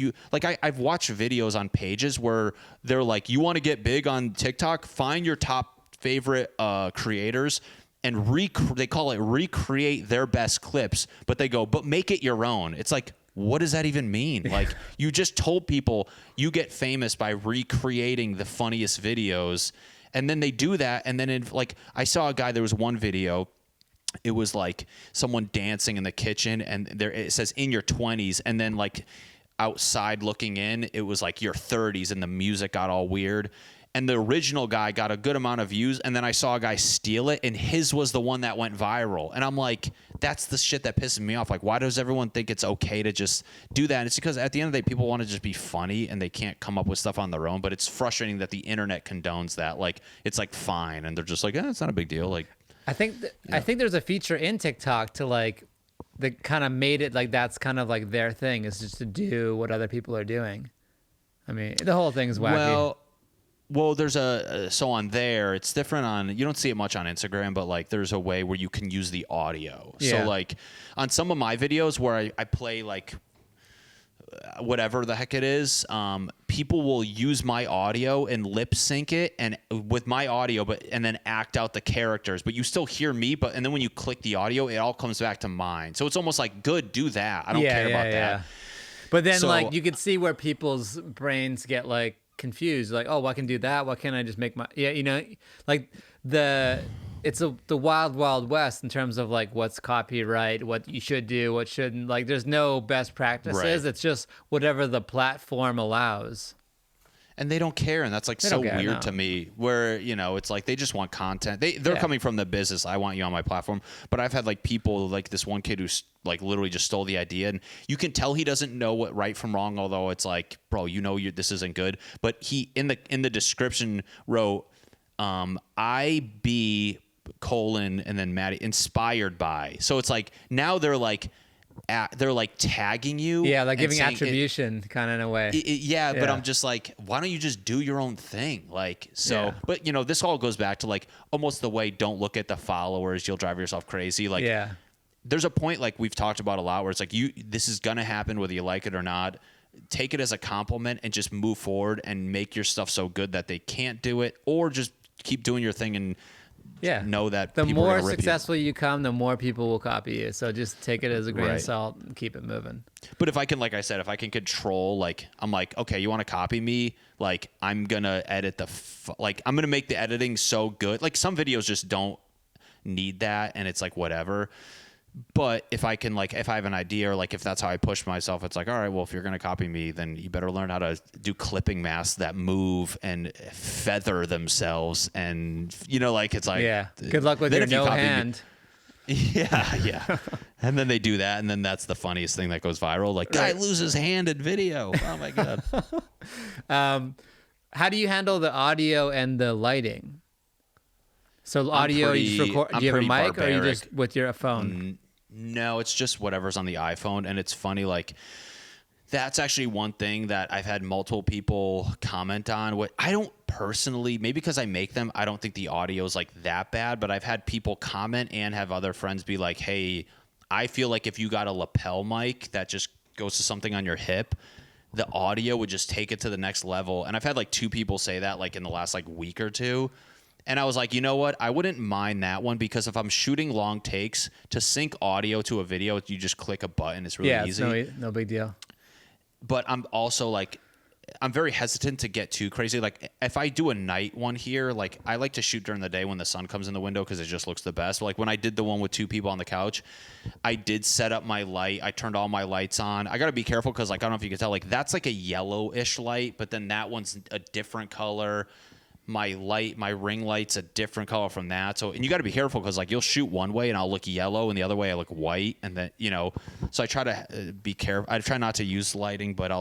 S2: I've watched videos on pages where they're like, you want to get big on TikTok, find your top favorite creators and they call it recreate their best clips, but they go, but make it your own. It's like, what does that even mean? Like, you just told people you get famous by recreating the funniest videos, and then they do that, and then like I saw a guy, there was one video, it was like someone dancing in the kitchen, and there it says in your 20s, and then like outside looking in, it was like your 30s, and the music got all weird. And the original guy got a good amount of views, and then I saw a guy steal it, and his was the one that went viral. And I'm like, that's the shit that pisses me off. Like, why does everyone think it's okay to just do that? And it's because at the end of the day, people want to just be funny, and they can't come up with stuff on their own. But it's frustrating that the internet condones that. Like, it's like fine, and they're just like, it's not a big deal. Like,
S1: I think there's a feature in TikTok to like that kind of made it like that's kind of like their thing is just to do what other people are doing. I mean, the whole thing's wacky.
S2: Well, there's so on there, it's different on, you don't see it much on Instagram, but like there's a way where you can use the audio.
S1: Yeah.
S2: So like on some of my videos where I play like whatever the heck it is, people will use my audio and lip sync it and with my audio, and then act out the characters, but you still hear me, and then when you click the audio, it all comes back to mine. So it's almost like, good, do that. I don't care about that.
S1: But then like you could see where people's brains get like confused, like, oh, well, I can do that, why can't I just make my like it's the wild west in terms of like what's copyright, what you should do, what shouldn't. Like there's no best practices. Right. It's just whatever the platform allows.
S2: And they don't care, and that's like so weird to me. Where it's like they just want content. They're coming from the business. I want you on my platform. But I've had like people like this one kid who's like literally just stole the idea, and you can tell he doesn't know what right from wrong. Although it's like, bro, this isn't good. But he in the description wrote, IB : and then Matty inspired by. So it's like now they're like tagging you,
S1: like giving attribution kind of in a way.
S2: But I'm just like, why don't you just do your own thing? Like, so but this all goes back to like almost the way, don't look at the followers, you'll drive yourself crazy. Like, there's a point like we've talked about a lot where it's like, this is gonna happen whether you like it or not. Take it as a compliment and just move forward and make your stuff so good that they can't do it, or just keep doing your thing and know that
S1: the
S2: people
S1: more
S2: are
S1: successful you come, the more people will copy you. So just take it as a grain of salt and keep it moving.
S2: But if I can, like I said, if I can control, like, I'm like, okay, you want to copy me? Like, I'm gonna edit I'm gonna make the editing so good. Like, some videos just don't need that, and it's like whatever. But if I can, like, if I have an idea, or like if that's how I push myself, it's like, all right, well, if you're gonna copy me, then you better learn how to do clipping masks that move and feather themselves, and like it's like,
S1: good luck with your no hand.
S2: And then they do that, and then that's the funniest thing that goes viral. Like, guy loses hand in video. Oh my god.
S1: How do you handle the audio and the lighting? So audio, you just record. Do you have a mic, barbaric. Or you just with your phone?
S2: No, it's just whatever's on the iPhone, and it's funny. Like, that's actually one thing that I've had multiple people comment on. What I don't personally, maybe because I make them, I don't think the audio is like that bad. But I've had people comment and have other friends be like, "Hey, I feel like if you got a lapel mic that just goes to something on your hip, the audio would just take it to the next level." And I've had like 2 people say that like in the last like week or 2. And I was like, you know what? I wouldn't mind that one, because if I'm shooting long takes, to sync audio to a video, you just click a button. It's really easy.
S1: No big deal.
S2: But I'm also like, I'm very hesitant to get too crazy. Like if I do a night one here, like I like to shoot during the day when the sun comes in the window because it just looks the best. Like when I did the one with 2 people on the couch, I did set up my light. I turned all my lights on. I got to be careful because like I don't know if you can tell, like that's like a yellowish light, but then that one's a different color. My ring light's a different color from that. So, and you got to be careful because like you'll shoot one way and I'll look yellow and the other way I look white. And then, so I try to be careful. I try not to use lighting, but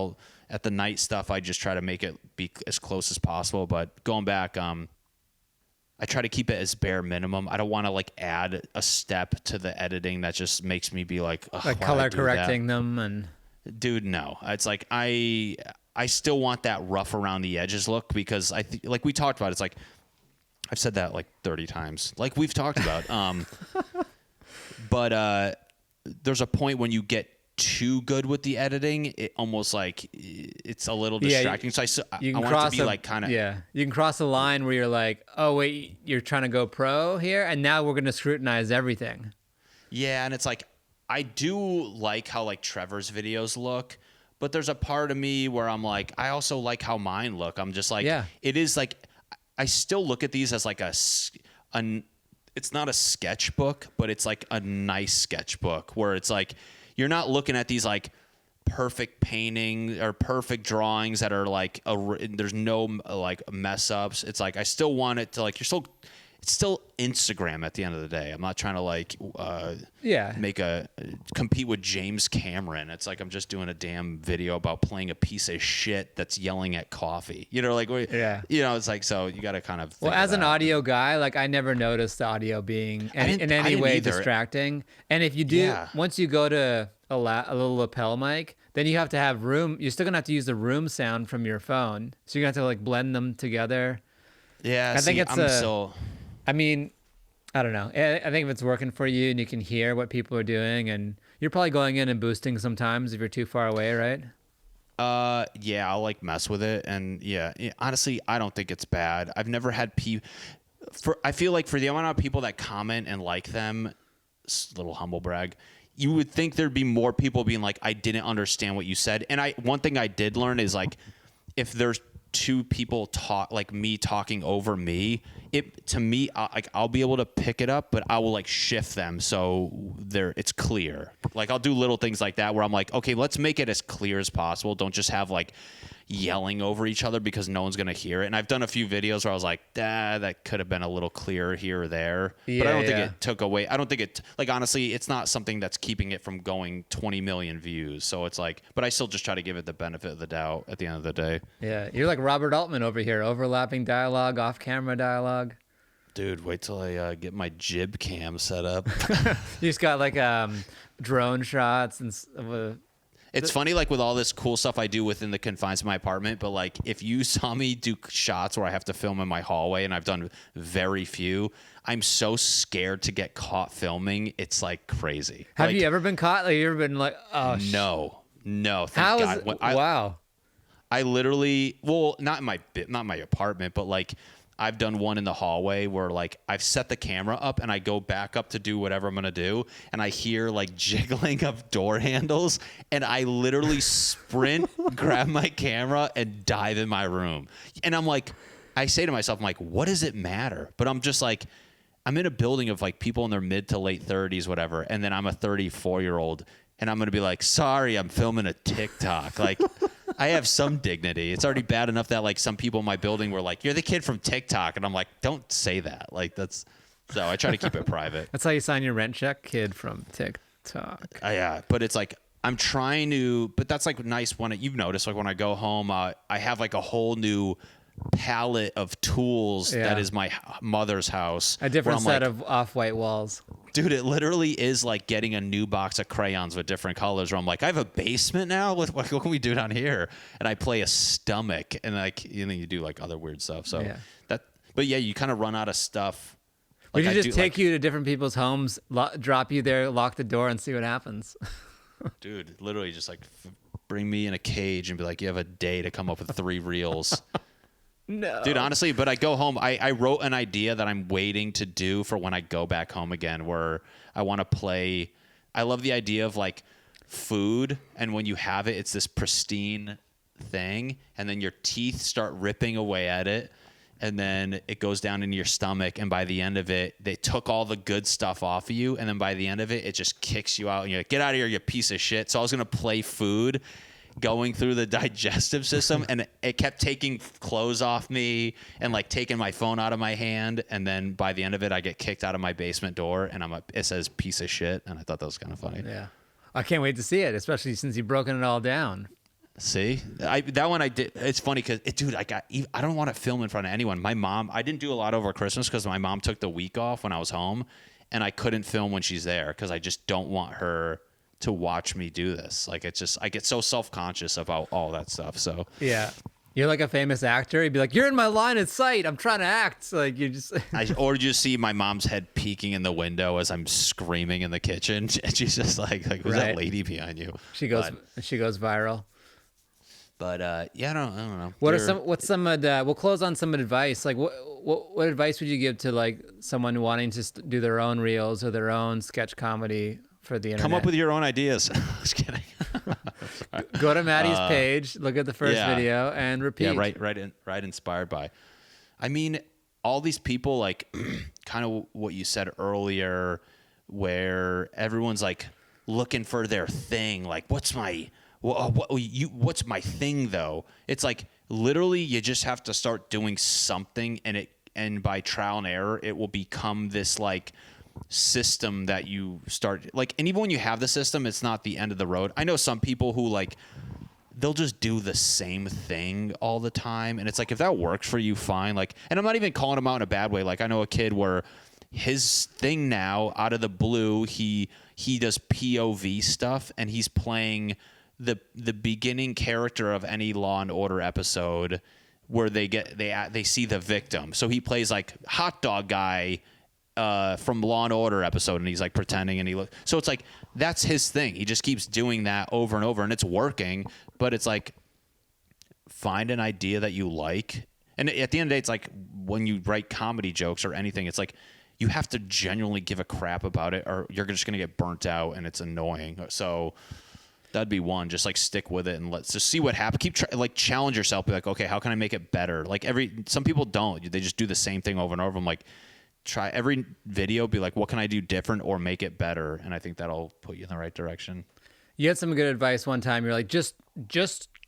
S2: at the night stuff, I just try to make it be as close as possible. But going back, I try to keep it as bare minimum. I don't want to like add a step to the editing that just makes me be like
S1: color correcting them and
S2: dude, no. It's like I still want that rough around the edges look because like we talked about, it's like I've said that like 30 times, like we've talked about. But there's a point when you get too good with the editing, it almost like it's a little distracting. So I want it to be like kind of
S1: you can cross a line where you're like, oh wait, you're trying to go pro here, and now we're gonna scrutinize everything.
S2: Yeah, and it's like I do like how like Trevor's videos look. But there's a part of me where I'm like, I also like how mine look. I'm just like, it is like, I still look at these as like it's not a sketchbook, but it's like a nice sketchbook where it's like, you're not looking at these like perfect painting or perfect drawings that are like, there's no like mess ups. It's like, I still want it to like, it's still Instagram at the end of the day. I'm not trying to like compete with James Cameron. It's like I'm just doing a damn video about playing a piece of shit that's yelling at coffee. It's like, so you got to kind of think
S1: as an audio guy, like I never noticed the audio being in any way distracting. And if you do, once you go to a little lapel mic, then you have to have room. You're still gonna have to use the room sound from your phone. So you're gonna have to like blend them together.
S2: Yeah,
S1: I think I mean, I don't know. I think if it's working for you and you can hear what people are doing, and you're probably going in and boosting sometimes if you're too far away, right?
S2: Yeah, I'll like mess with it, and honestly, I don't think it's bad. I've never had I feel like for the amount of people that comment and like them, little humble brag, you would think there'd be more people being like, I didn't understand what you said. And one thing I did learn is like, if there's 2 people talking over me, to me, I'll be able to pick it up, but I will like shift them so it's clear. Like I'll do little things like that where I'm like, okay, let's make it as clear as possible. Don't just have like yelling over each other because no one's gonna hear it. And I've done a few videos where I was like, that could have been a little clearer here or there. But I don't think it took away. I don't think it, like, honestly, it's not something that's keeping it from going 20 million views. So it's like, but I still just try to give it the benefit of the doubt at the end of the day.
S1: Yeah, you're like Robert Altman over here, overlapping dialogue, off-camera dialogue.
S2: Dude, wait till I get my jib cam set up.
S1: You just got like drone shots and
S2: it's funny, like with all this cool stuff I do within the confines of my apartment, but like if you saw me do shots where I have to film in my hallway, and I've done very few, I'm so scared to get caught filming. It's like crazy.
S1: Have you ever been caught? Like you ever been like, oh
S2: no.
S1: How is it? Wow.
S2: I literally, well, not in my apartment, but like I've done one in the hallway where like I've set the camera up and I go back up to do whatever I'm going to do. And I hear like jiggling of door handles, and I literally sprint, grab my camera and dive in my room. And I'm like, I say to myself, I'm like, what does it matter? But I'm just like, I'm in a building of like people in their mid to late 30s, whatever. And then I'm a 34-year-old and I'm going to be like, sorry, I'm filming a TikTok. Like, I have some dignity. It's already bad enough that like some people in my building were like, you're the kid from TikTok. And I'm like, don't say that. Like so I try to keep it private.
S1: That's how you sign your rent check, kid from TikTok.
S2: Yeah. But it's like, I'm trying to, but that's like nice when you've noticed, like when I go home, I have like a whole new palette of tools that is my mother's house.
S1: A different set of off-white walls.
S2: Dude, it literally is like getting a new box of crayons with different colors where I'm like, I have a basement now? What can we do down here? And I play a stomach, and like, you do like other weird stuff. So but yeah, you kind of run out of stuff.
S1: Like, we should just take you to different people's homes, drop you there, lock the door, and see what happens.
S2: Dude, literally just like bring me in a cage and be like, you have a day to come up with 3 reels.
S1: No.
S2: Dude, honestly, but I go home. I wrote an idea that I'm waiting to do for when I go back home again, where I want to play. I love the idea of like food, and when you have it, it's this pristine thing, and then your teeth start ripping away at it, and then it goes down into your stomach, and by the end of it, they took all the good stuff off of you, and then by the end of it, it just kicks you out, and you're like, get out of here, you piece of shit. So I was going to play food going through the digestive system, and it kept taking clothes off me and like taking my phone out of my hand, and then by the end of it, I get kicked out of my basement door, and it says piece of shit, and I thought that was kind of funny.
S1: Yeah. I can't wait to see it, especially since you've broken it all down.
S2: See, that one I did. It's funny because, dude, I don't want to film in front of anyone. My mom, I didn't do a lot over Christmas because my mom took the week off when I was home, and I couldn't film when she's there because I just don't want her to watch me do this. Like, it's just, I get so self-conscious about all that stuff. So
S1: yeah, you're like a famous actor. You'd be like, you're in my line of sight. I'm trying to act. Like you just,
S2: or just see my mom's head peeking in the window as I'm screaming in the kitchen, and she's just like who's that lady behind you?
S1: She goes viral.
S2: But yeah, I don't know.
S1: We'll close on some advice. Like what advice would you give to like someone wanting to do their own reels or their own sketch comedy for the internet?
S2: Come up with your own ideas. Just kidding.
S1: Go to Matty's page, look at the first video, and repeat.
S2: Yeah, right. Inspired by. I mean, all these people, like, kind of what you said earlier, where everyone's like looking for their thing. Like, what's my thing though? It's like literally you just have to start doing something, and by trial and error, it will become this like system that you start like. And even when you have the system, it's not the end of the road. I know some people who like they'll just do the same thing all the time, and it's like if that works for you, fine. Like, and I'm not even calling him out in a bad way. Like, I know a kid where his thing now, out of the blue, he does POV stuff, and he's playing the beginning character of any Law and Order episode where they see the victim. So he plays like hot dog guy from Law and Order episode, and he's like pretending, and so it's like that's his thing. He just keeps doing that over and over, and it's working. But it's like, find an idea that you like, and at the end of the day, it's like when you write comedy jokes or anything, it's like you have to genuinely give a crap about it, or you're just gonna get burnt out, and it's annoying. So that'd be one. Just like stick with it and let's just see what happens. Like challenge yourself. Be like, okay, how can I make it better? Like some people don't. They just do the same thing over and over. I'm like, try every video. Be like, what can I do different or make it better? And I think that'll put you in the right direction. You
S1: had some good advice one time. You're like, just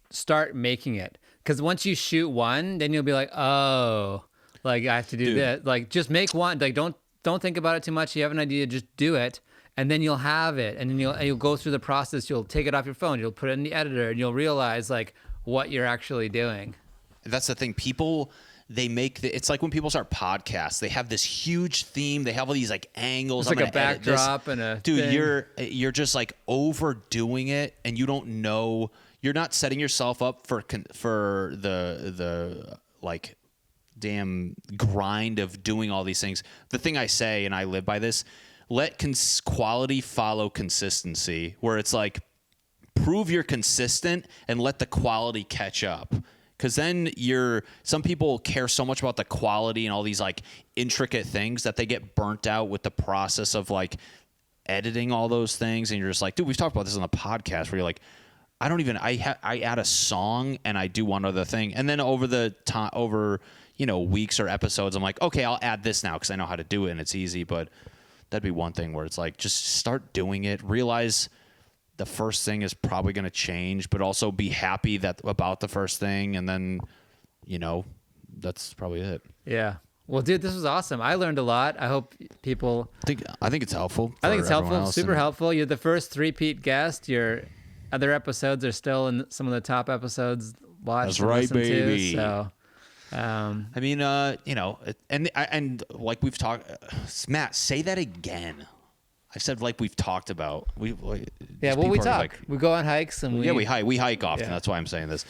S1: start making it. Because once you shoot one, then you'll be like, oh, like I have to do this. Like just make one. Like don't think about it too much. You have an idea, just do it. And then you'll have it, and then you'll go through the process. You'll take it off your phone. You'll put it in the editor, and you'll realize like what you're actually doing.
S2: That's the thing. People, it's like when people start podcasts, they have this huge theme. They have all these like angles.
S1: It's like a backdrop and a
S2: dude.
S1: Thing.
S2: You're just like overdoing it, and you don't know. You're not setting yourself up for the like damn grind of doing all these things. The thing I say, and I live by this. Let quality follow consistency, where it's like prove you're consistent and let the quality catch up. Because then some people care so much about the quality and all these like intricate things that they get burnt out with the process of like editing all those things. And you're just like, dude, we've talked about this on the podcast where you're like, I add a song and I do one other thing. And then over weeks or episodes, I'm like, okay, I'll add this now because I know how to do it and it's easy. But that'd be one thing where it's like, just start doing it. Realize the first thing is probably going to change, but also be happy about the first thing. And then, that's probably it.
S1: Yeah. Well, dude, this was awesome. I learned a lot. I hope people...
S2: I think it's helpful.
S1: I think it's helpful. Super helpful. You're the first three-peat guest. Your other episodes are still in some of the top episodes watched.
S2: That's right, baby.
S1: So...
S2: I mean, and like we've talked, Matt, say that again. I said like we've talked about. We
S1: talk. Like, we go on hikes and
S2: we hike often. Yeah. That's why I'm saying this.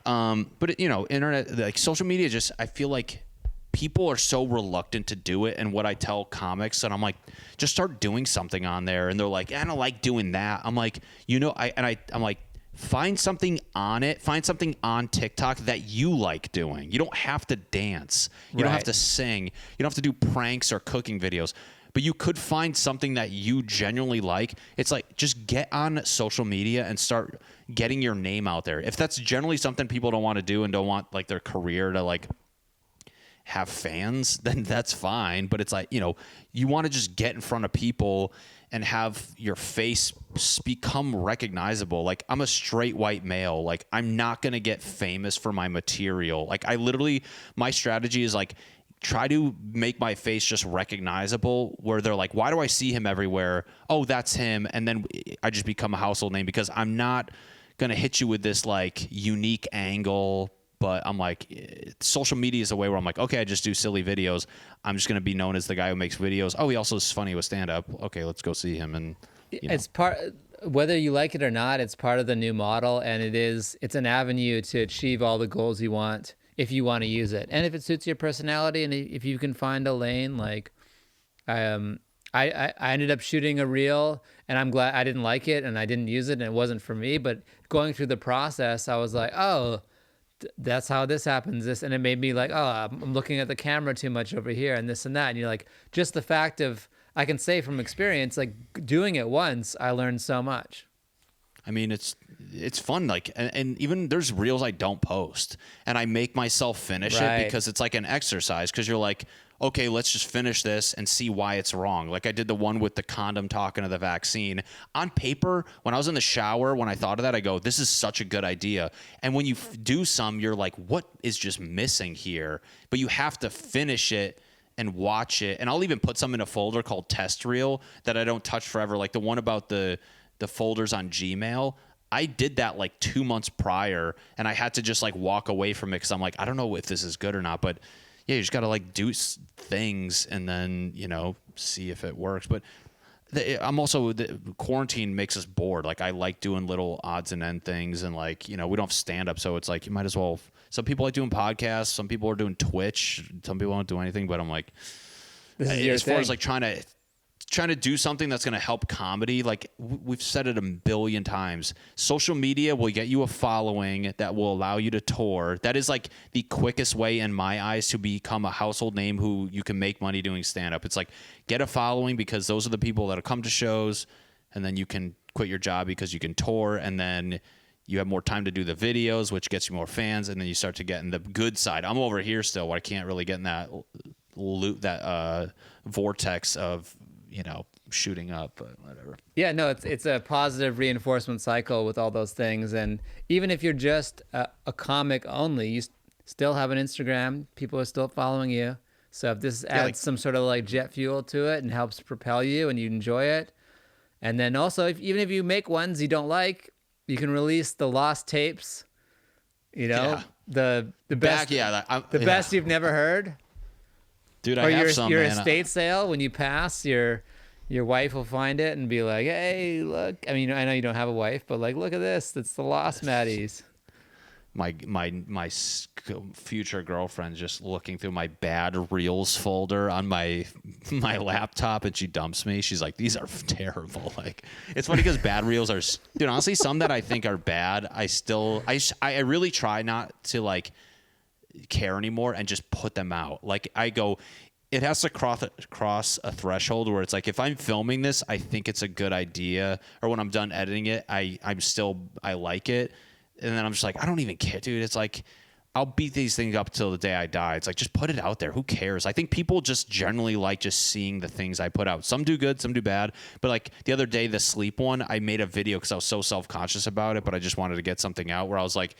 S2: But internet, like social media, just I feel like people are so reluctant to do it. And what I tell comics, and I'm like, just start doing something on there, and they're like, I don't like doing that. I'm like, I'm like. Find something on it. Find something on TikTok that you like doing. You don't have to dance. You don't have to sing. You don't have to do pranks or cooking videos. but you could find something that you genuinely like. It's like, just get on social media and start getting your name out there. If that's generally something people don't want to do and don't want like their career to like have fans, then that's fine. But it's like, you know, you want to just get in front of people and have your face become recognizable. Like, I'm a straight white male. Like, I'm not going to get famous for my material. Like, my strategy is like, try to make my face just recognizable, where they're like, why do I see him everywhere? Oh, that's him. And then I just become a household name, because I'm not going to hit you with this like unique angle. But I'm like, social media is a way where I'm like, okay, I just do silly videos. I'm just going to be known as the guy who makes videos. Oh, he also is funny with stand-up. Okay, let's go see him. And you know.
S1: It's part, whether you like it or not, it's part of the new model, and it's an avenue to achieve all the goals you want if you want to use it, and if it suits your personality, and if you can find a lane. Like, I ended up shooting a reel, and I'm glad I didn't like it and I didn't use it, and it wasn't for me. But going through the process, I was like, oh, that's how this happens. And it made me like, oh, I'm looking at the camera too much over here, and this and that. And you're like, just the fact of, I can say from experience, like doing it once, I learned so much.
S2: I mean, it's fun. Like, and even there's reels I don't post, and I make myself finish it, because it's like an exercise. Because you're like, okay, let's just finish this and see why it's wrong. Like, I did the one with the condom talking to the vaccine. On paper, when I was in the shower, when I thought of that, I go, this is such a good idea. And when you do some, you're like, what is just missing here? But you have to finish it and watch it. And I'll even put some in a folder called test reel that I don't touch forever. Like the one about the folders on Gmail. I did that like 2 months prior, and I had to just like walk away from it, because I'm like, I don't know if this is good or not. But yeah, you just got to like do things and then, you know, see if it works. But the quarantine makes us bored. Like, I like doing little odds and end things, and like, you know, we don't have stand up. So it's like, you might as well, some people like doing podcasts. Some people are doing Twitch. Some people don't do anything, but I'm like, as far as like trying to do something that's going to help comedy, like we've said it a billion times, social media will get you a following that will allow you to tour. That is like the quickest way in my eyes to become a household name who you can make money doing stand-up. It's like, get a following, because those are the people that'll come to shows, and then you can quit your job because you can tour, and then you have more time to do the videos, which gets you more fans, and then you start to get in the good side. I'm over here still where I can't really get in that vortex of, you know, shooting up, but whatever.
S1: Yeah, no, it's a positive reinforcement cycle with all those things. And even if you're just a comic only, you still have an Instagram. People are still following you. So if this adds some sort of like jet fuel to it and helps propel you and you enjoy it. And then also, even if you make ones you don't like, you can release the lost tapes, you know, the best, best you've never heard.
S2: Dude,
S1: or
S2: I have some,
S1: your
S2: man.
S1: estate sale, when you pass, your wife will find it and be like, hey, look. I mean, I know you don't have a wife, but like, look at this. It's the lost Matty's.
S2: My future girlfriend's just looking through my bad reels folder on my laptop, and she dumps me. She's like, these are terrible. Like, it's funny because bad reels are, dude, honestly, some that I think are bad, I really try not to like care anymore and just put them out. Like, I go, it has to cross a threshold where it's like, if I'm filming this, I think it's a good idea, or when I'm done editing it, I like it. And then I'm just like, I don't even care, dude. It's like, I'll beat these things up till the day I die. It's like, just put it out there. Who cares? I think people just generally like just seeing the things I put out. Some do good, some do bad. But like the other day, the sleep one, I made a video because I was so self-conscious about it, but I just wanted to get something out where I was like,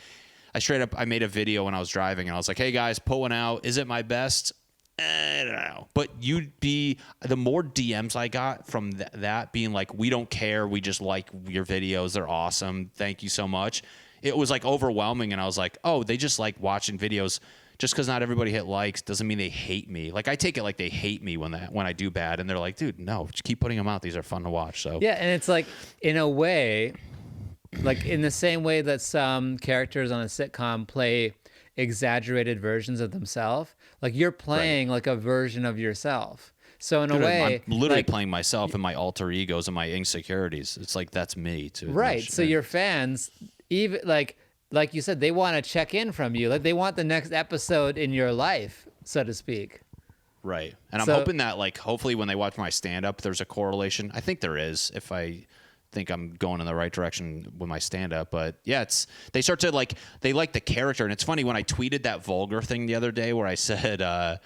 S2: I made a video when I was driving, and I was like, hey guys, put one out. Is it my best? I don't know. But the more DMs I got from that being like, we don't care. We just like your videos. They're awesome. Thank you so much. It was like overwhelming, and I was like, oh, they just like watching videos. Just because not everybody hit likes doesn't mean they hate me. Like, I take it like they hate me when I do bad, and they're like, dude, no, just keep putting them out. These are fun to watch. So
S1: yeah, and it's like, in a way, like in the same way that some characters on a sitcom play exaggerated versions of themselves, like you're playing like a version of yourself. So in a way,
S2: I'm literally playing myself and my alter egos and my insecurities. It's like, that's me too.
S1: Right. So your fans, even like you said, they want to check in from you. Like, they want the next episode in your life, so to speak.
S2: Right. And I'm
S1: So-
S2: hoping that, like, hopefully when they watch my stand-up, there's a correlation. I think there is, if I think I'm going in the right direction with my stand-up. But, yeah, they start to, like, they like the character. And it's funny, when I tweeted that vulgar thing the other day where I said, I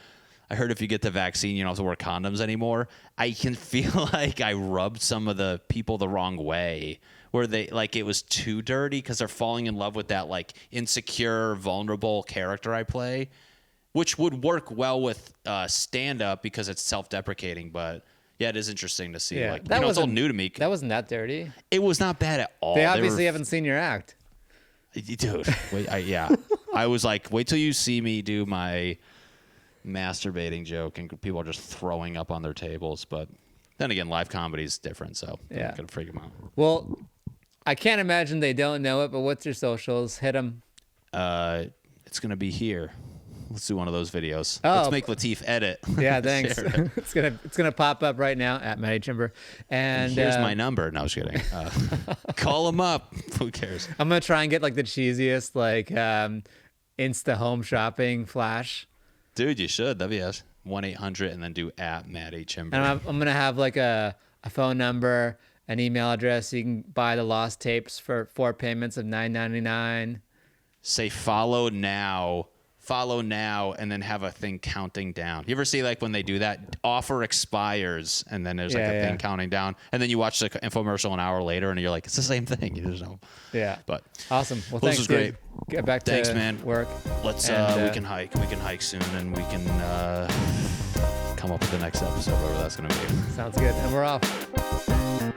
S2: heard if you get the vaccine, you don't have to wear condoms anymore. I can feel like I rubbed some of the people the wrong way, where they, like, it was too dirty because they're falling in love with that, like, insecure, vulnerable character I play, which would work well with stand-up because it's self-deprecating. But, yeah, it is interesting to see.
S1: Yeah,
S2: Like,
S1: that
S2: it's all
S1: wasn't-
S2: new to me.
S1: That wasn't that dirty.
S2: It was not bad at all.
S1: They obviously haven't seen your act.
S2: Dude, wait, I was like, wait till you see me do my masturbating joke and people are just throwing up on their tables. But then again, live comedy is different, so I'm
S1: Yeah.
S2: not gonna freak them out.
S1: Well, I can't imagine they don't know it, but what's your socials? Hit them.
S2: It's gonna be here. Let's do one of those videos.
S1: Oh.
S2: Let's make Latif edit.
S1: Yeah, thanks.
S2: Share it.
S1: it's gonna pop up right now at Matty Chymbor. And
S2: Here's my number. No, I was kidding. Call him up. Who cares?
S1: I'm gonna try and get like the cheesiest like Insta home shopping flash.
S2: Dude, you should. That'd be us. 1-800 and then do at Matty Chymbor.
S1: And I'm gonna have like a phone number, an email address, so you can buy the lost tapes for 4 payments of $9.99.
S2: Say follow now, and then have a thing counting down. You ever see, like, when they do that, offer expires, and then there's like a thing counting down, and then you watch the infomercial an hour later, and you're like, it's the same thing. You just know.
S1: Yeah.
S2: But
S1: Awesome. Well,
S2: this
S1: thanks,
S2: was
S1: dude.
S2: great.
S1: Get back to
S2: Thanks, man.
S1: work.
S2: Let's
S1: And,
S2: we can hike. We can hike soon, and we can come up with the next episode, whatever that's gonna be.
S1: Sounds good. And we're off.